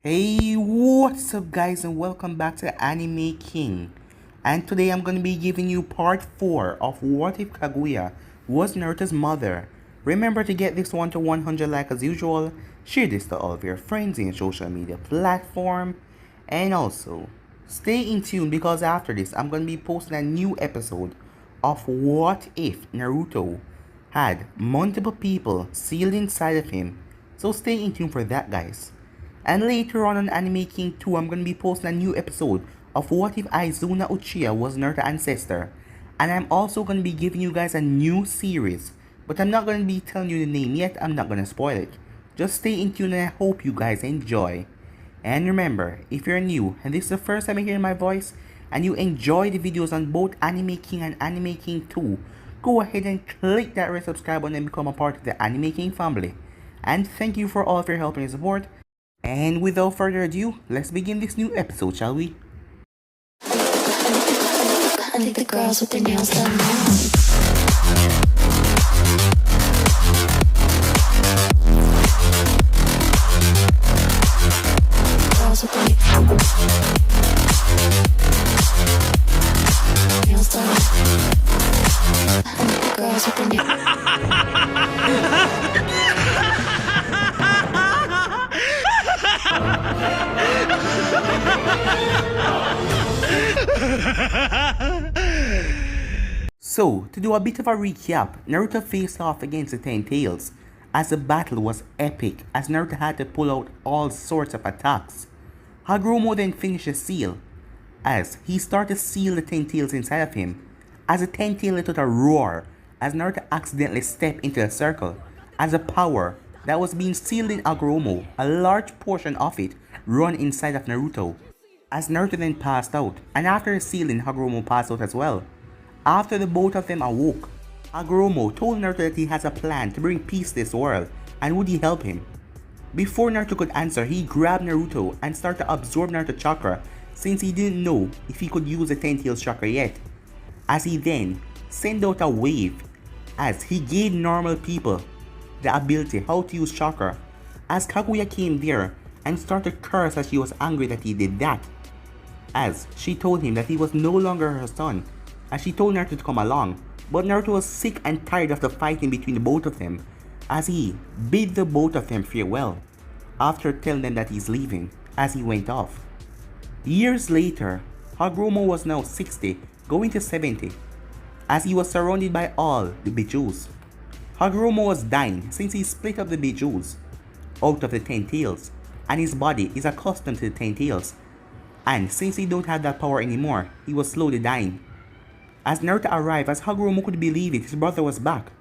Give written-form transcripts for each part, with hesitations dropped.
Hey, what's up guys, and welcome back to Anime King. And today I'm going to be giving you part 4 of What If Kaguya Was Naruto's Mother. Remember to get this one to 100 like as usual, share this to all of your friends in your social media platform, and also stay in tune because after this I'm going to be posting a new episode of What If Naruto had multiple people sealed inside of him. So stay in tune for that, guys. And later on Anime King 2, I'm going to be posting a new episode of What If Aizuna Uchiha Was Naruto's Ancestor. And I'm also going to be giving you guys a new series. But I'm not going to be telling you the name yet, I'm not going to spoil it. Just stay in tune and I hope you guys enjoy. And remember, if you're new and this is the first time you're hearing my voice, and you enjoy the videos on both Anime King and Anime King 2, go ahead and click that red subscribe button and become a part of the Anime King family. And thank you for all of your help and support. And without further ado, let's begin this new episode, shall we? I think the girls with their nails done now. Girls with their nails done. I think the girls with their So, to do a bit of a recap, Naruto faced off against the Ten Tails, as the battle was epic as Naruto had to pull out all sorts of attacks. Hagoromo then finished the seal, as he started to seal the Ten Tails inside of him, as the Ten Tail let out a roar as Naruto accidentally stepped into a circle, as the power that was being sealed in Hagoromo, a large portion of it run inside of Naruto, as Naruto then passed out, and after the sealing Hagoromo passed out as well. After the both of them awoke, Hagoromo told Naruto that he has a plan to bring peace to this world, and would he help him? Before Naruto could answer, he grabbed Naruto and started to absorb Naruto's chakra since he didn't know if he could use the Ten Tails chakra yet, as he then sent out a wave as he gave normal people the ability how to use chakra, as Kaguya came there and started to curse as she was angry that he did that, as she told him that he was no longer her son, as she told Naruto to come along, but Naruto was sick and tired of the fighting between the both of them, as he bid the both of them farewell, after telling them that he's leaving, as he went off. Years later, Hagoromo was now 60, going to 70, as he was surrounded by all the Bijous. Hagoromo was dying since he split up the Bijous out of the Ten Tails, and his body is accustomed to the Ten Tails, and since he don't have that power anymore, he was slowly dying. As Naruto arrived, as Hagoromo could believe it, his brother was back.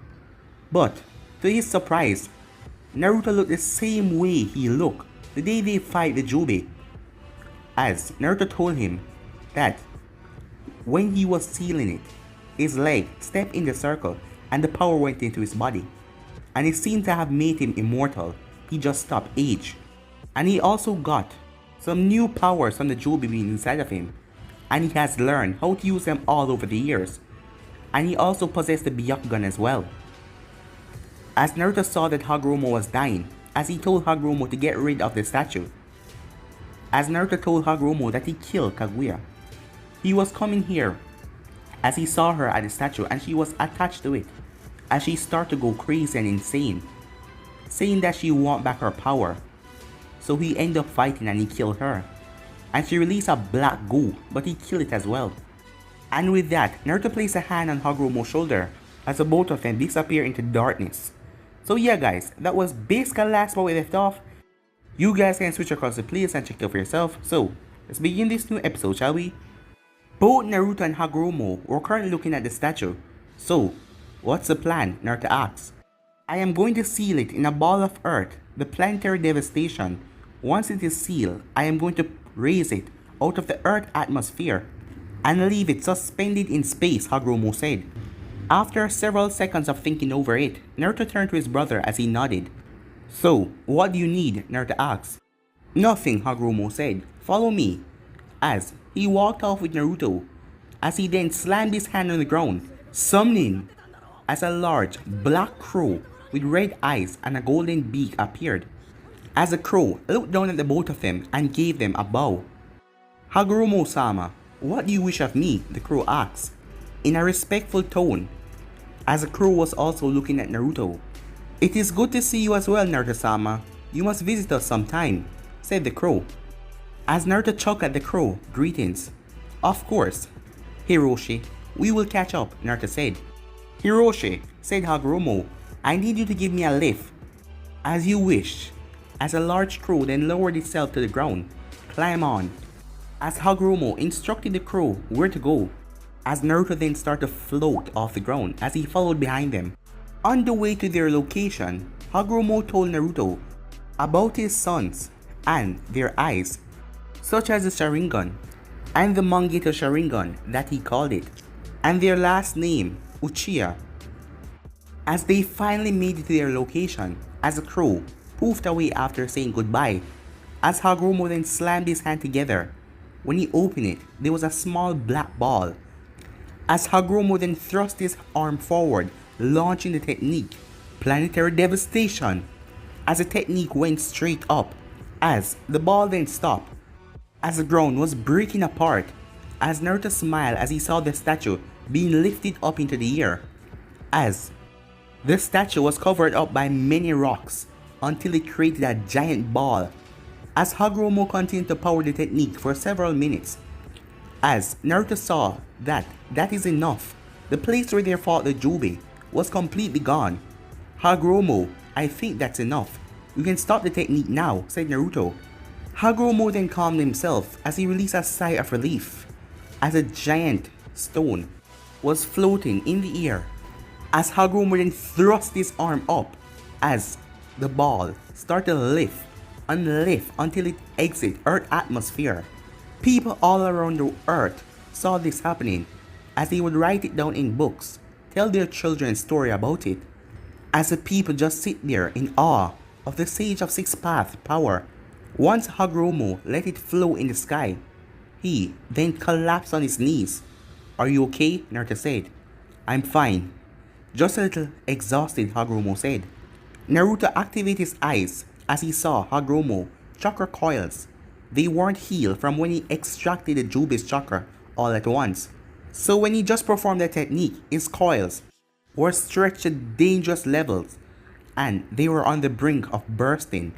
But, to his surprise, Naruto looked the same way he looked the day they fight the Jubi, as Naruto told him that when he was sealing it, his leg stepped in the circle and the power went into his body, and it seemed to have made him immortal. He just stopped age. And he also got some new powers from the Jubi being inside of him, and he has learned how to use them all over the years. And he also possessed the Byakugan as well. As Naruto saw that Hagoromo was dying, as he told Hagoromo to get rid of the statue, as Naruto told Hagoromo that he killed Kaguya. He was coming here as he saw her at the statue and she was attached to it, as she started to go crazy and insane, saying that she want back her power. So he ended up fighting and he killed her. And she released a black goo, but he killed it as well. And with that, Naruto placed a hand on Hagoromo's shoulder as the both of them disappear into darkness. So yeah guys, that was basically the last part we left off. You guys can switch across the playlist and check it out for yourself. So, let's begin this new episode, shall we? Both Naruto and Hagoromo were currently looking at the statue. So, what's the plan? Naruto asks. I am going to seal it in a ball of earth, the planetary devastation. Once it is sealed, I am going to raise it out of the earth atmosphere and leave it suspended in space, Hagoromo said. After several seconds of thinking over it, Naruto turned to his brother as he nodded. So, what do you need? Naruto asked. Nothing, Hagoromo said. Follow me. As he walked off with Naruto, as he then slammed his hand on the ground, summoning, as a large black crow with red eyes and a golden beak appeared. as the crow looked down at the both of them and gave them a bow. Hagoromo-sama, what do you wish of me? The crow asked, in a respectful tone, as the crow was also looking at Naruto. It is good to see you as well, Naruto-sama. You must visit us sometime, said the crow. As Naruto chuckled at the crow, greetings. Of course. Hiroshi, we will catch up, Naruto said. Hiroshi, said Hagoromo, I need you to give me a lift. As you wish. As a large crow then lowered itself to the ground. Climb on. As Hagoromo instructed the crow where to go. As Naruto then started to float off the ground as he followed behind them. On the way to their location, Hagoromo told Naruto about his sons and their eyes, such as the Sharingan and the Mangeto Sharingan that he called it, and their last name, Uchiha. As they finally made it to their location, as the crow poofed away after saying goodbye, as Hagoromo then slammed his hand together. When he opened it, there was a small black ball. As Hagoromo then thrust his arm forward, launching the technique, Planetary Devastation, as the technique went straight up, as the ball then stopped, as the ground was breaking apart, as Naruto smiled as he saw the statue being lifted up into the air, as the statue was covered up by many rocks until it created a giant ball, as Hagoromo continued to power the technique for several minutes. As Naruto saw that is enough, the place where they fought the Jubi was completely gone. Hagoromo, I think that's enough. You can stop the technique now, said Naruto. Hagoromo then calmed himself as he released a sigh of relief, as a giant stone was floating in the air. As Hagoromo then thrust his arm up, as the ball started to lift and lift until it exited Earth's atmosphere. People all around the earth saw this happening, as they would write it down in books, tell their children story about it, as the people just sit there in awe of the Sage of Six Paths power. Once Hagoromo let it flow in the sky, he then collapsed on his knees. Are you okay? Naruto said. I'm fine. Just a little exhausted, Hagoromo said. Naruto activated his eyes as he saw Hagoromo chakra coils. They weren't healed from when he extracted the Jubi's chakra all at once. So when he just performed the technique, his coils were stretched to dangerous levels and they were on the brink of bursting.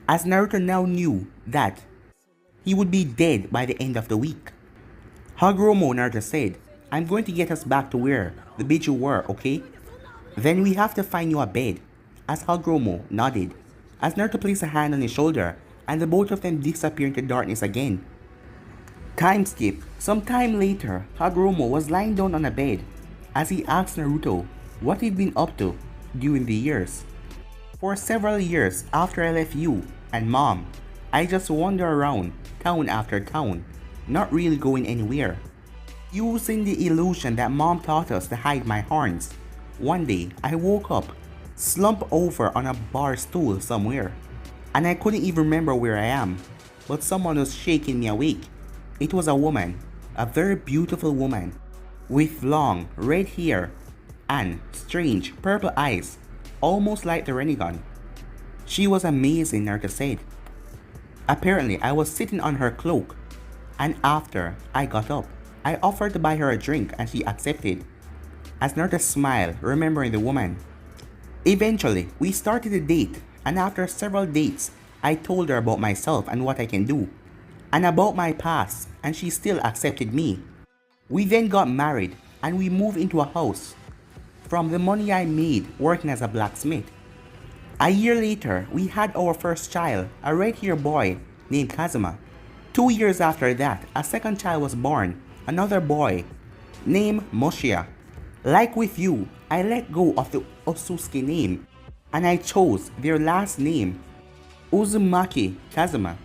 As Naruto now knew that he would be dead by the end of the week. Hagoromo, Naruto said, I'm going to get us back to where the Biju were, okay? Then we have to find you a bed. As Hagoromo nodded, as Naruto placed a hand on his shoulder and the both of them disappeared into darkness again. Time skip. Some time later, Hagoromo was lying down on a bed as he asked Naruto what he'd been up to during the years. For several years after I left you and Mom, I just wander around town after town, not really going anywhere, using the illusion that Mom taught us to hide my horns. One day, I woke up, slumped over on a bar stool somewhere, and I couldn't even remember where I am, but someone was shaking me awake. It was a woman, a very beautiful woman, with long red hair and strange purple eyes, almost like the Rinnegan. She was amazing, Naruto said. Apparently, I was sitting on her cloak, and after I got up, I offered to buy her a drink and she accepted. As Naruto smiled, remembering the woman. Eventually, we started a date, and after several dates, I told her about myself and what I can do, and about my past, and she still accepted me. We then got married, and we moved into a house from the money I made working as a blacksmith. A year later, we had our first child, a red-haired boy named Kazuma. 2 years after that, a second child was born, another boy named Moshia. Like with you, I let go of the Osusuke name and I chose their last name, Uzumaki Kazuma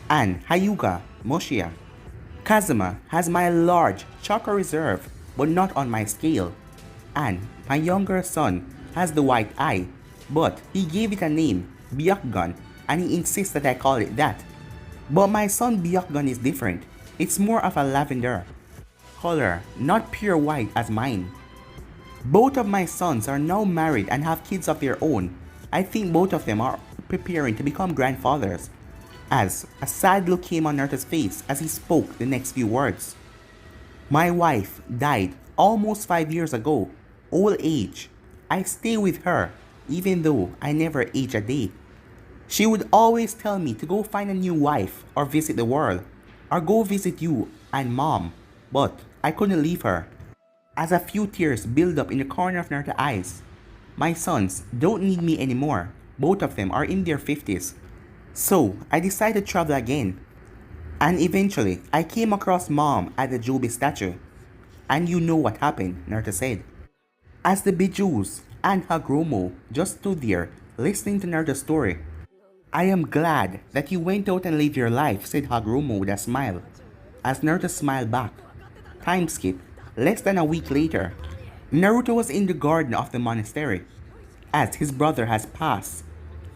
and Hyuga Moshia. Kazuma has my large chakra reserve but not on my scale, and my younger son has the white eye, but he gave it a name, Byakugan, and he insists that I call it that. But my son Byakugan is different. It's more of a lavender color, not pure white as mine. Both of my sons are now married and have kids of their own. I think both of them are preparing to become grandfathers, as a sad look came on Naruto's face as he spoke the next few words. My wife died almost 5 years ago. Old age. I stay with her, even though I never age a day. She would always tell me to go find a new wife or visit the world, or go visit you and mom, but I couldn't leave her. As a few tears build up in the corner of Naruto's eyes, my sons don't need me anymore. Both of them are in their 50s. So I decided to travel again. And eventually, I came across mom at the Jobe statue. And you know what happened, Naruto said. As the Bijus and Hagoromo just stood there listening to Naruto's story. I am glad that you went out and lived your life, said Hagoromo with a smile. As Naruto smiled back. Time skip. Less than a week later, Naruto was in the garden of the monastery, as his brother has passed,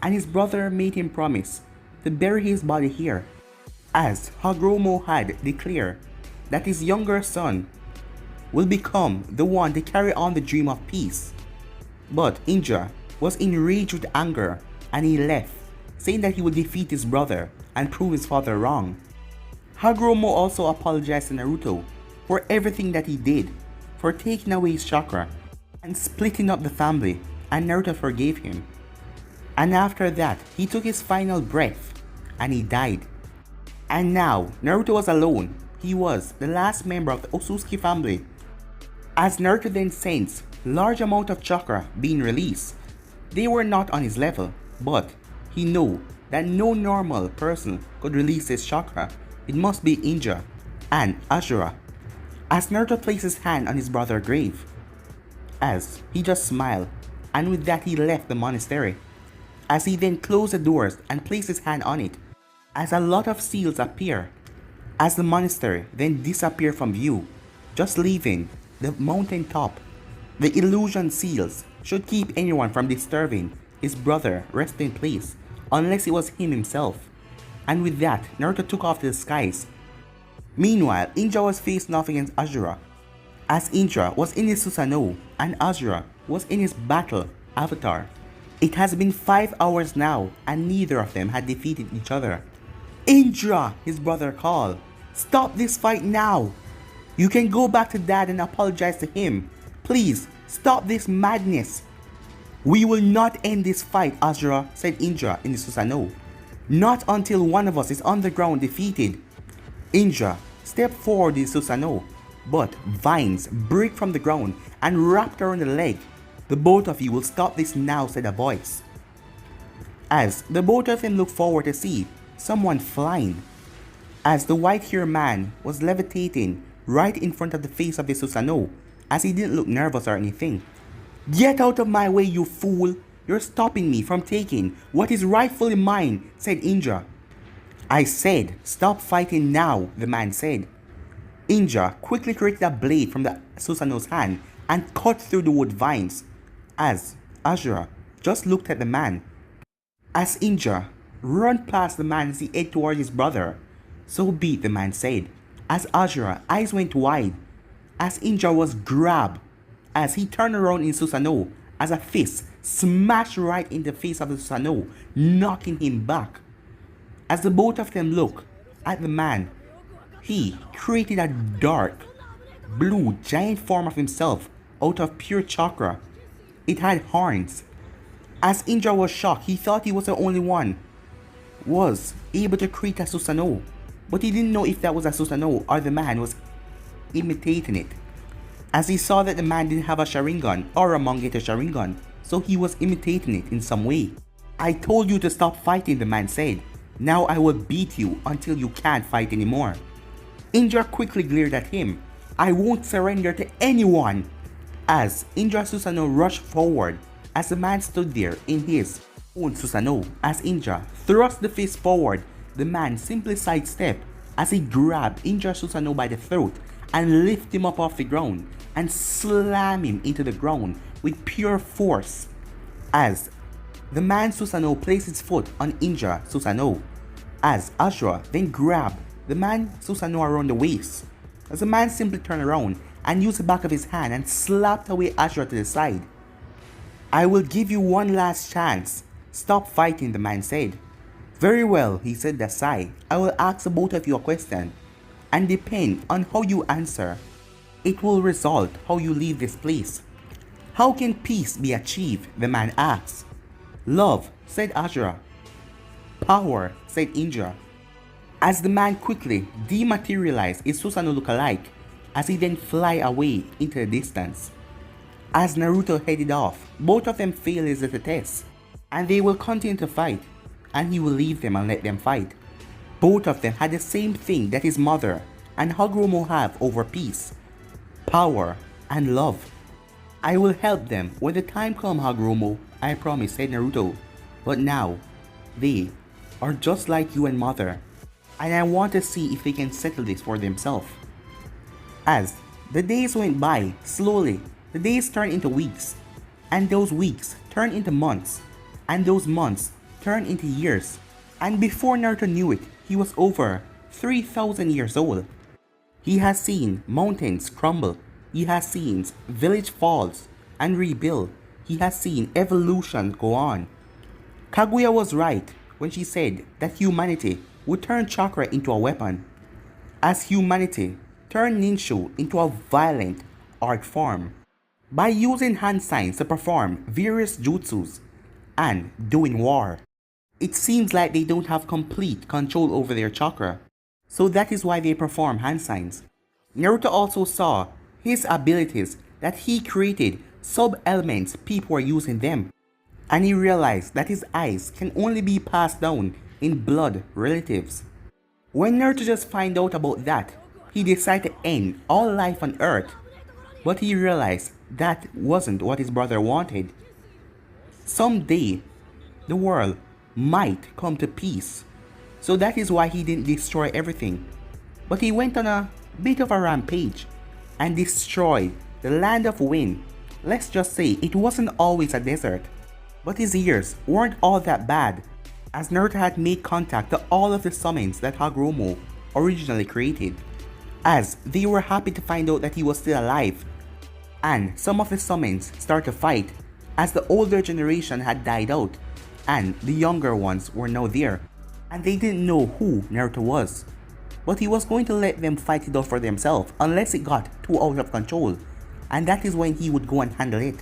and his brother made him promise to bury his body here, as Hagoromo had declared that his younger son will become the one to carry on the dream of peace. But Indra was enraged with anger and he left, saying that he would defeat his brother and prove his father wrong. Hagoromo also apologized to Naruto for everything that he did, for taking away his chakra and splitting up the family, and Naruto forgave him. And after that, he took his final breath and he died. And now, Naruto was alone. He was the last member of the Otsutsuki family. As Naruto then sensed large amount of chakra being released, they were not on his level, but he knew that no normal person could release his chakra. It must be Indra and Asura. As Naruto placed his hand on his brother's grave, as he just smiled, and with that he left the monastery. As he then closed the doors and placed his hand on it, as a lot of seals appear, as the monastery then disappeared from view, just leaving the mountain top. The illusion seals should keep anyone from disturbing his brother rest in place, unless it was him himself. And with that, Naruto took off to the skies. Meanwhile, Indra was facing off against Asura, as Indra was in his Susanoo and Asura was in his battle avatar. It has been 5 hours now and neither of them had defeated each other. Indra, his brother called, stop this fight now. You can go back to dad and apologize to him. Please, stop this madness. We will not end this fight, Asura, said Indra in the Susanoo. Not until one of us is on the ground defeated. Indra stepped forward in Susanoo, but vines break from the ground and wrapped around the leg. The both of you will stop this now, said a voice. As the both of them looked forward to see someone flying, as the white-haired man was levitating right in front of the face of the Susanoo, as he didn't look nervous or anything. Get out of my way, you fool! You're stopping me from taking what is rightfully mine, said Indra. I said, stop fighting now, the man said. Indra quickly created a blade from the Susanoo's hand and cut through the wood vines, as Asura just looked at the man. As Indra ran past the man as he headed towards his brother, so be it, the man said, as Asura's eyes went wide, as Indra was grabbed, as he turned around in Susanoo, as a fist smashed right in the face of the Susanoo, knocking him back. As the both of them looked at the man, he created a dark, blue giant form of himself out of pure chakra. It had horns. As Indra was shocked, he thought he was the only one was able to create a Susanoo, but he didn't know if that was a Susanoo or the man was imitating it. As he saw that the man didn't have a Sharingan or a Mangekyo Sharingan, so he was imitating it in some way. I told you to stop fighting, the man said. Now I will beat you until you can't fight anymore. Indra quickly glared at him. I won't surrender to anyone. As Indra Susanoo rushed forward, as the man stood there in his own Susanoo, as Indra thrust the fist forward, the man simply sidestepped as he grabbed Indra Susanoo by the throat and lifted him up off the ground and slammed him into the ground with pure force. As the man Susanoo placed his foot on Indra Susanoo, as Asura then grabbed the man Susanoo around the waist, as the man simply turned around and used the back of his hand and slapped away Asura to the side. I will give you one last chance. Stop fighting, the man said. Very well, he said with a sigh. I will ask both of you a question, and depend on how you answer, it will result how you leave this place. How can peace be achieved? The man asked. Love, said Asura. Power, said Indra. As the man quickly dematerialized his Susanoo look-alike, as he then fly away into the distance. As Naruto headed off, both of them failed his test, and they will continue to fight, and he will leave them and let them fight. Both of them had the same thing that his mother and Hagoromo have over peace, power, and love. I will help them when the time comes, Hagoromo, I promise, said Naruto. But now, they are just like you and mother, and I want to see if they can settle this for themselves. As the days went by, slowly, the days turned into weeks, and those weeks turned into months, and those months turned into years, and before Naruto knew it, he was over 3,000 years old. He has seen mountains crumble, he has seen village falls and rebuild, he has seen evolution go on. Kaguya was right when she said that humanity would turn chakra into a weapon, as humanity turned ninja into a violent art form, by using hand signs to perform various jutsus and doing war. It seems like they don't have complete control over their chakra, so that is why they perform hand signs. Naruto also saw his abilities that he created sub-elements people were using them, and he realized that his eyes can only be passed down in blood relatives. When Naruto just found out about that, he decided to end all life on Earth, but he realized that wasn't what his brother wanted. Someday, the world might come to peace, so that is why he didn't destroy everything, but he went on a bit of a rampage and destroyed the land of wind. Let's just say it wasn't always a desert, but his years weren't all that bad, as Naruto had made contact to all of the summons that Hagoromo originally created, as they were happy to find out that he was still alive, and some of the summons start to fight, as the older generation had died out, and the younger ones were now there, and they didn't know who Naruto was. But he was going to let them fight it out for themselves unless it got too out of control, and that is when he would go and handle it.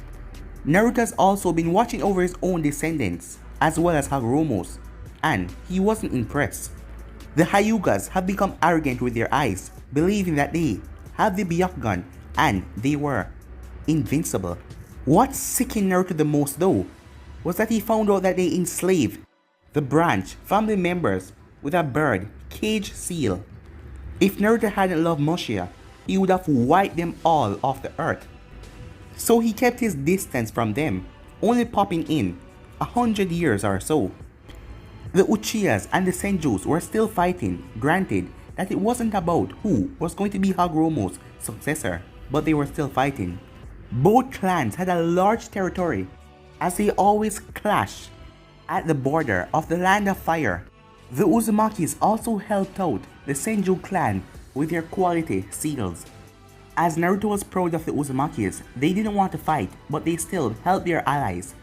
Naruto has also been watching over his own descendants, as well as Hagoromo's, and he wasn't impressed. The Hyugas have become arrogant with their eyes, believing that they have the Byakugan and they were invincible. What sickened Naruto the most though, was that he found out that they enslaved the branch family members with a bird cage seal. If Naruto hadn't loved Moshia, he would have wiped them all off the earth. So he kept his distance from them, only popping in 100 years or so. The Uchihas and the Senjus were still fighting, granted that it wasn't about who was going to be Hagoromo's successor, but they were still fighting. Both clans had a large territory, as they always clashed at the border of the Land of Fire. The Uzumakis also helped out the Senju clan with their quality seals. As Naruto was proud of the Uzumakis, they didn't want to fight, but they still helped their allies.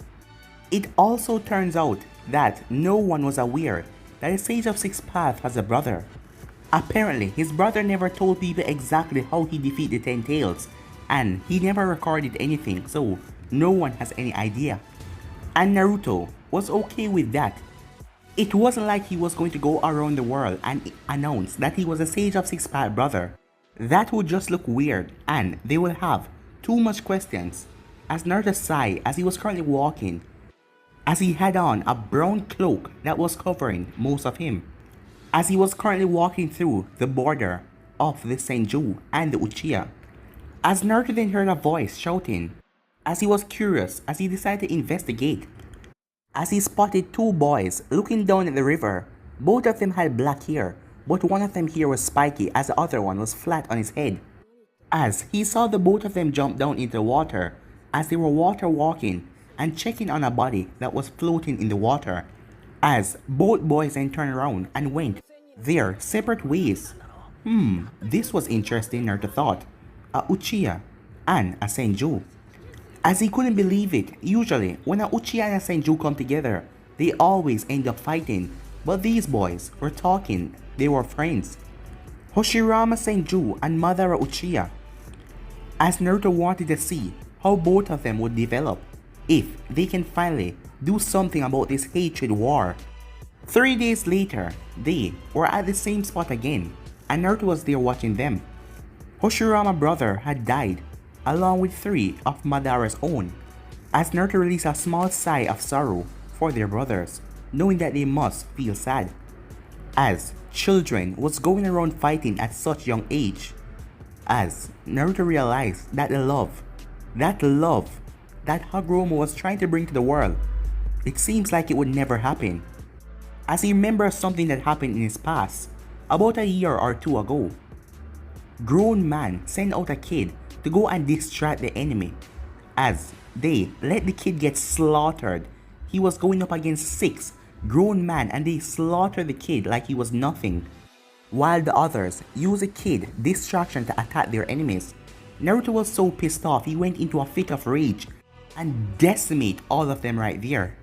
It also turns out that no one was aware that the Sage of Six Paths has a brother. Apparently, his brother never told people exactly how he defeated the Ten Tails, and he never recorded anything, so no one has any idea. And Naruto was okay with that. It wasn't like he was going to go around the world and announce that he was a Sage of Six Paths brother. That would just look weird, and they will have too much questions. As Naruto sighed as he was currently walking, as he had on a brown cloak that was covering most of him, as he was currently walking through the border of the Senju and the Uchiha. As Naruto then heard a voice shouting, as he was curious, as he decided to investigate, as he spotted two boys looking down at the river. Both of them had black hair, but one of them hair was spiky as the other one was flat on his head. As he saw the both of them jump down into the water, as they were water walking and checking on a body that was floating in the water, as both boys then turned around and went their separate ways. This was interesting, Naruto thought. A Uchiha and a Senju. As he couldn't believe it, usually when a Uchiha and a Senju come together, They always end up fighting, but these boys were talking, they were friends. Hashirama Senju and Madara Uchiha. As Naruto wanted to see how both of them would develop, if they can finally do something about this hatred war. 3 days later, they were at the same spot again, and Naruto was there watching them. Hashirama's brother had died, along with 3 of Madara's own, as Naruto released a small sigh of sorrow for their brothers, knowing that they must feel sad, as children was going around fighting at such young age. As Naruto realized that the love that Hagoromo was trying to bring to the world, it seems like it would never happen. As he remembers something that happened in his past, about a year or 2 ago. Grown man sent out a kid to go and distract the enemy. As they let the kid get slaughtered, he was going up against 6 grown men and they slaughtered the kid like he was nothing. While the others used the kid distraction to attack their enemies. Naruto was so pissed off he went into a fit of rage and decimate all of them right there.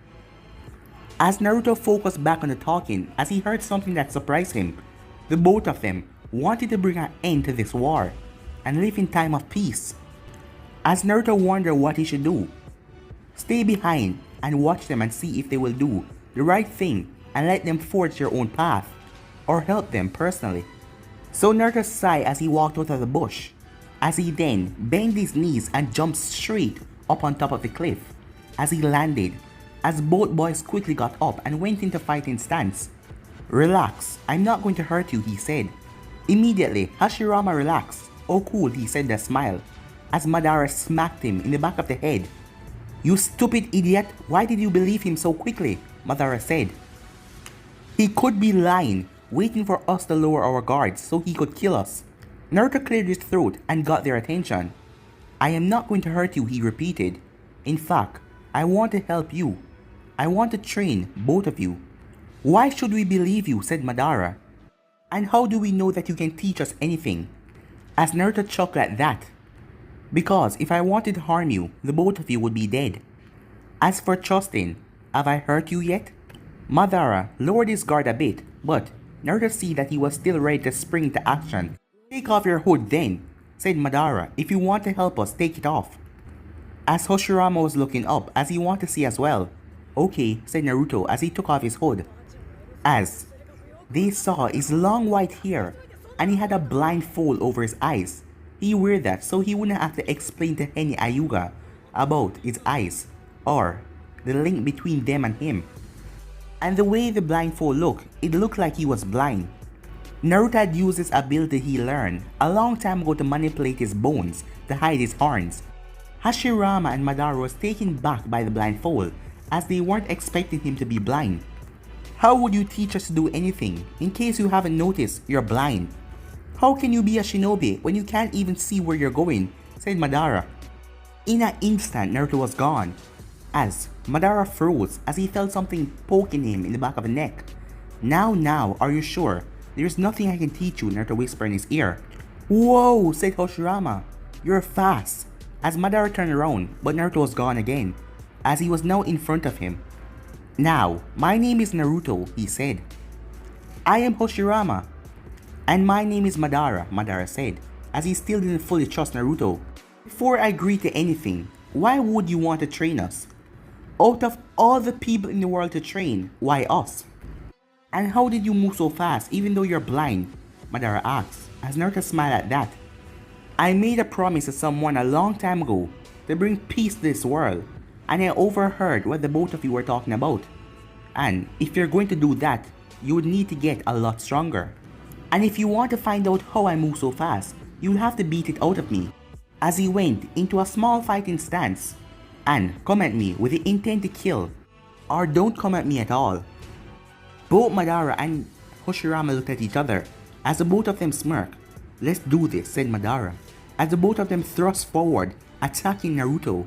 As Naruto focused back on the talking as he heard something that surprised him, the both of them wanted to bring an end to this war and live in time of peace. As Naruto wondered what he should do, stay behind and watch them and see if they will do the right thing and let them forge their own path, or help them personally. So Naruto sighed as he walked out of the bush, as he then bent his knees and jumped straight up on top of the cliff. As he landed, as both boys quickly got up and went into fighting stance. "Relax, I'm not going to hurt you," he said. Immediately, Hashirama relaxed. "Oh cool," he said with a smile, as Madara smacked him in the back of the head. "You stupid idiot, why did you believe him so quickly?" Madara said. "He could be lying, waiting for us to lower our guards so he could kill us." Naruto cleared his throat and got their attention. "I am not going to hurt you," he repeated. "In fact, I want to help you. I want to train both of you." "Why should we believe you?" said Madara. "And how do we know that you can teach us anything?" As Naruto chuckled at that. "Because if I wanted to harm you, the both of you would be dead. As for trusting, have I hurt you yet?" Madara lowered his guard a bit, but Naruto see that he was still ready to spring into action. "Take off your hood then," said Madara. "If you want to help us, take it off." As Hashirama was looking up as he wanted to see as well. "Okay," said Naruto as he took off his hood. As they saw his long white hair and he had a blindfold over his eyes. He wore that so he wouldn't have to explain to any Ayuga about his eyes or the link between them and him. And the way the blindfold looked, it looked like he was blind. Naruto had used this ability he learned a long time ago to manipulate his bones to hide his horns. Hashirama and Madara was taken back by the blindfold as they weren't expecting him to be blind. "How would you teach us to do anything? In case you haven't noticed, you're blind. How can you be a shinobi when you can't even see where you're going?" said Madara. In an instant, Naruto was gone, as Madara froze as he felt something poking him in the back of the neck. Now, are you sure? There's nothing I can teach you," Naruto whispered in his ear. "Whoa," said Hashirama. "You're fast." As Madara turned around, but Naruto was gone again, as he was now in front of him. "Now, my name is Naruto," he said. "I am Hashirama." "And my name is Madara," Madara said, as he still didn't fully trust Naruto. "Before I agree to anything, why would you want to train us? Out of all the people in the world to train, why us? And how did you move so fast even though you're blind?" Madara asked, as Naruto smiled at that. "I made a promise to someone a long time ago to bring peace to this world, and I overheard what the both of you were talking about. And if you're going to do that, you would need to get a lot stronger. And if you want to find out how I move so fast, you'll have to beat it out of me." As he went into a small fighting stance. "And come at me with the intent to kill, or don't come at me at all." Both Madara and Hashirama looked at each other as the both of them smirked. "Let's do this," said Madara, as the both of them thrust forward, attacking Naruto.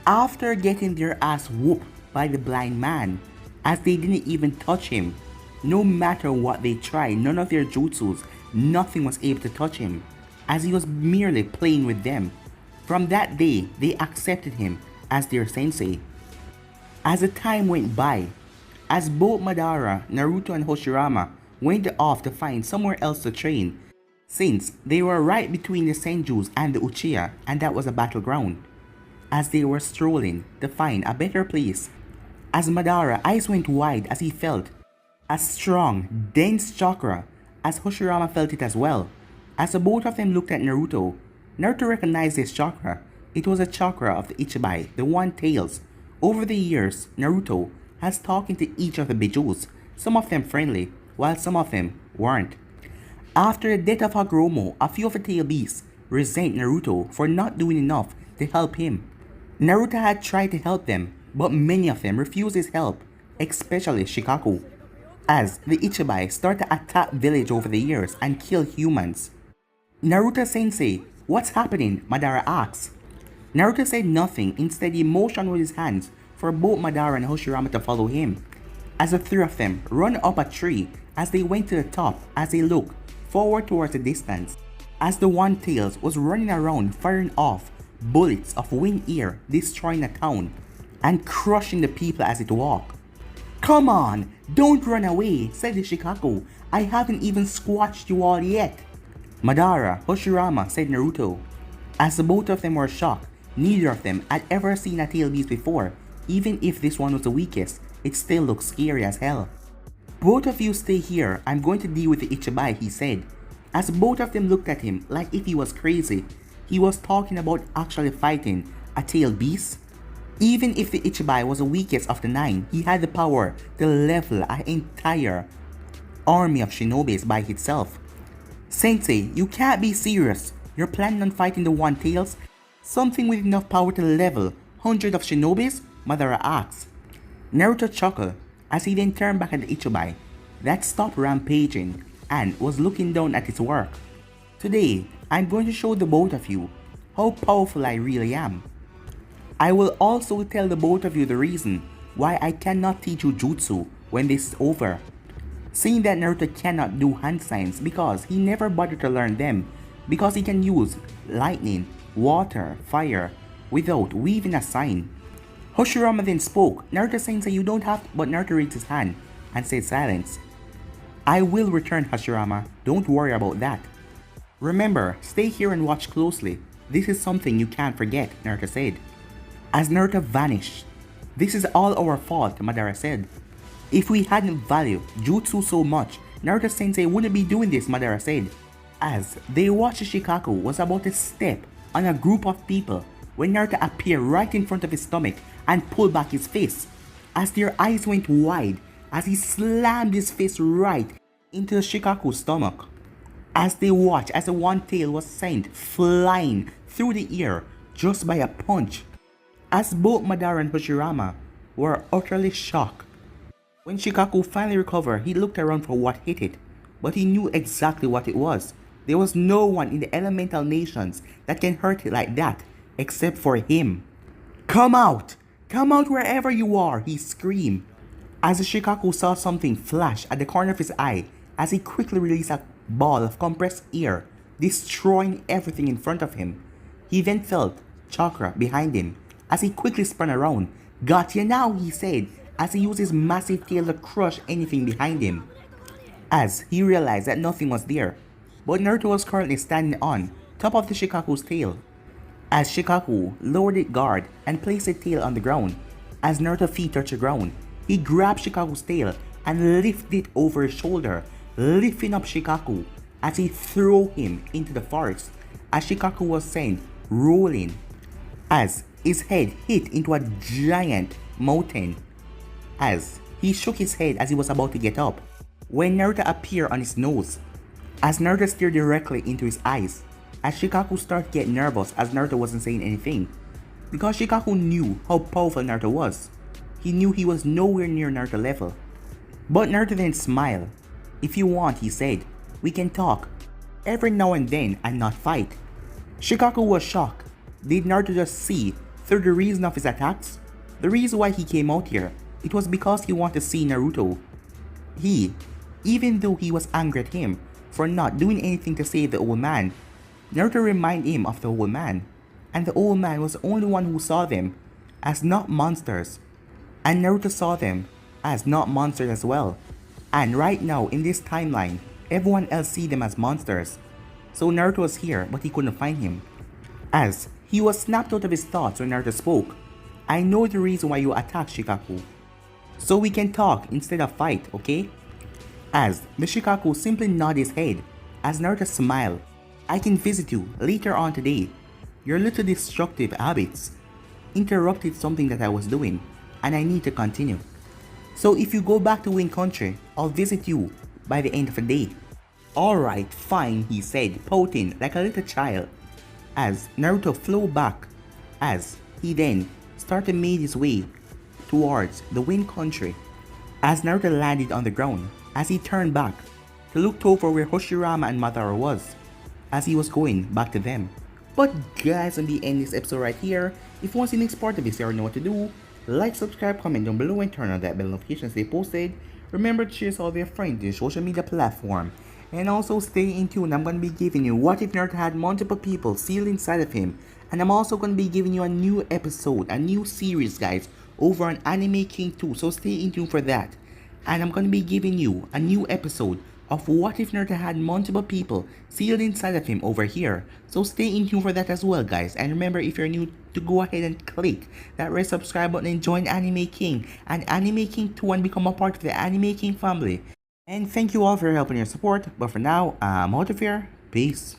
After getting their ass whooped by the blind man, as they didn't even touch him, no matter what they tried, none of their jutsus, nothing was able to touch him, as he was merely playing with them. From that day, they accepted him as their sensei. As the time went by, as both Madara, Naruto and Hashirama went off to find somewhere else to train, since they were right between the Senjus and the Uchiha and that was a battleground. As they were strolling to find a better place, as Madara eyes went wide as he felt a strong, dense chakra, as Hashirama felt it as well. As the both of them looked at Naruto, Naruto recognized this chakra. It was a chakra of the Ichibai, the One Tails. Over the years, Naruto has talked to each of the Bijous, some of them friendly, while some of them weren't. After the death of Hagoromo, a few of the tail beasts resent Naruto for not doing enough to help him. Naruto had tried to help them, but many of them refused his help, especially Shikaku. As the Ichibai start to attack village over the years and kill humans. Naruto-sensei, what's happening? Madara asks. Naruto said nothing, instead he motioned with his hands for both Madara and Hashirama to follow him. As the three of them run up a tree, as they went to the top, as they looked forward towards the distance, as the One Tails was running around firing off bullets of wind air, destroying a town and crushing the people as it walked. Come on, don't run away, said the Shikaku. I haven't even squashed you all yet. Madara, Hashirama, said Naruto. As the both of them were shocked, neither of them had ever seen a tail beast before. Even if this one was the weakest, it still looked scary as hell. Both of you stay here, I'm going to deal with the Ichibai, he said. As both of them looked at him like if he was crazy, he was talking about actually fighting a tail beast. Even if the Ichibai was the weakest of the 9, he had the power to level an entire army of shinobis by itself. Sensei, you can't be serious. You're planning on fighting the One Tails? Something with enough power to level hundreds of shinobis? Madara asked. Naruto chuckled as he then turned back at the Ichibai that stopped rampaging and was looking down at his work. Today, I'm going to show the both of you how powerful I really am. I will also tell the both of you the reason why I cannot teach you jutsu when this is over. Seeing that Naruto cannot do hand signs because he never bothered to learn them, because he can use lightning, water, fire without weaving a sign. Hashirama then spoke. Naruto sensei, you don't have to, but Naruto raised his hand and said silence. I will return, Hashirama, don't worry about that. Remember, stay here and watch closely. This is something you can't forget, Naruto said. As Naruto vanished, this is all our fault, Madara said. If we hadn't valued jutsu so much, Naruto sensei wouldn't be doing this, Madara said. As they watched Shikaku was about to step on a group of people when Naruto appeared right in front of his stomach and pulled back his fist. As their eyes went wide as he slammed his fist right into Shikaku's stomach. As they watched as the One Tail was sent flying through the air just by a punch. As both Madara and Hashirama were utterly shocked. When Shikaku finally recovered, he looked around for what hit it, but he knew exactly what it was. There was no one in the elemental nations that can hurt it like that, except for him. Come out! Come out wherever you are, he screamed. As the Shikaku saw something flash at the corner of his eye, as he quickly released a ball of compressed air, destroying everything in front of him. He then felt chakra behind him, as he quickly spun around. Got you now, he said, as he used his massive tail to crush anything behind him. As he realized that nothing was there, but Naruto was currently standing on top of the Shikaku's tail. As Shikaku lowered its guard and placed its tail on the ground, as Naruto's feet touched the ground, he grabbed Shikaku's tail and lifted it over his shoulder, lifting up Shikaku as he threw him into the forest, as Shikaku was sent rolling, as his head hit into a giant mountain, as he shook his head as he was about to get up, when Naruto appeared on his nose, as Naruto stared directly into his eyes, as Shikaku started to get nervous as Naruto wasn't saying anything, because Shikaku knew how powerful Naruto was. He knew he was nowhere near Naruto level. But Naruto then smiled. If you want, he said, we can talk every now and then and not fight. Shikaku was shocked. Did Naruto just see through the reason of his attacks? The reason why he came out here, it was because he wanted to see Naruto. Even though he was angry at him for not doing anything to save the old man, Naruto reminded him of the old man, and the old man was the only one who saw them as not monsters, And Naruto saw them as not monsters as well. And right now in this timeline, everyone else see them as monsters. So Naruto was here, but he couldn't find him. As he was snapped out of his thoughts when Naruto spoke. I know the reason why you attacked Shikaku. So we can talk instead of fight, okay? As the Shikaku simply nodded his head as Naruto smiled. I can visit you later on today. Your little destructive habits interrupted something that I was doing, and I need to continue. So if you go back to Wind Country, I'll visit you by the end of the day. Alright, fine, he said, pouting like a little child. As Naruto flew back, as he then started made his way towards the Wind Country. As Naruto landed on the ground, as he turned back to look over where Hashirama and Madara was, as he was going back to them. But guys, on the end of this episode right here, if you want to see the next part of this, you already know what to do. Like, subscribe, comment down below, and turn on that bell notification to stay posted. Remember to share this with all your friends in social media platform. And also stay in tune. I'm going to be giving you what if Naruto had multiple people sealed inside of him. And I'm also going to be giving you a new episode, a new series guys, over on Anime King 2. So stay in tune for that. And I'm going to be giving you a new episode of what if Naruto had multiple people sealed inside of him over here. So stay in tune for that as well guys. And remember, if you're new, to go ahead and click that red subscribe button and join Anime King and Anime King 2 and become a part of the Anime King family. And thank you all for your help and your support. But for now, I'm out of here. Peace.